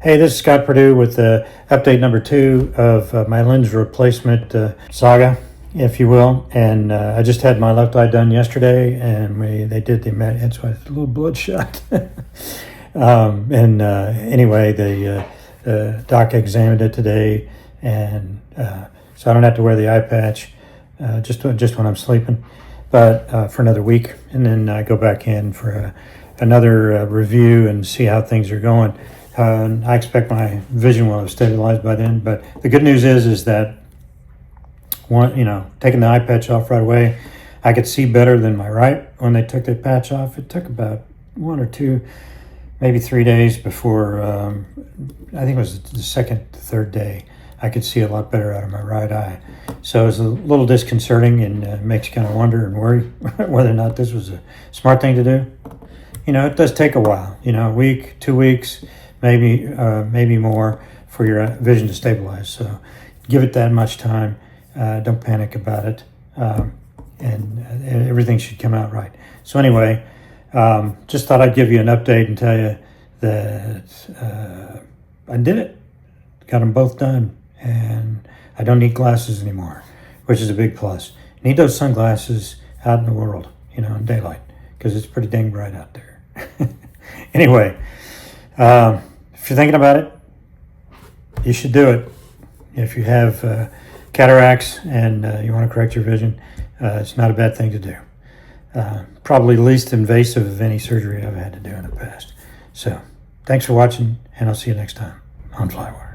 Hey, this is Scott Purdue with update number 2 of my lens replacement saga, if you will. And I just had my left eye done yesterday, and they did the that's why it's a little bloodshot. Anyway, the doc examined it today, and so I don't have to wear the eye patch just when I'm sleeping, but for another week, and then I go back in for another review and see how things are going. I expect my vision will have stabilized by then. But the good news is that taking the eye patch off right away, I could see better than my right when they took the patch off. It took about 1 or 2, maybe 3 days before, I think it was the second, third day, I could see a lot better out of my right eye. So it was a little disconcerting, and makes you kind of wonder and worry whether or not this was a smart thing to do. It does take a while, a week, 2 weeks, maybe more for your vision to stabilize. So give it that much time. Don't panic about it, and everything should come out right. So anyway, just thought I'd give you an update and tell you that I did it. Got them both done, and I don't need glasses anymore, which is a big plus. Need those sunglasses out in the world, in daylight, because it's pretty dang bright out there. Anyway, if you're thinking about it, you should do it. If you have cataracts and you want to correct your vision, it's not a bad thing to do. Probably least invasive of any surgery I've had to do in the past. So thanks for watching, and I'll see you next time on FlyWire.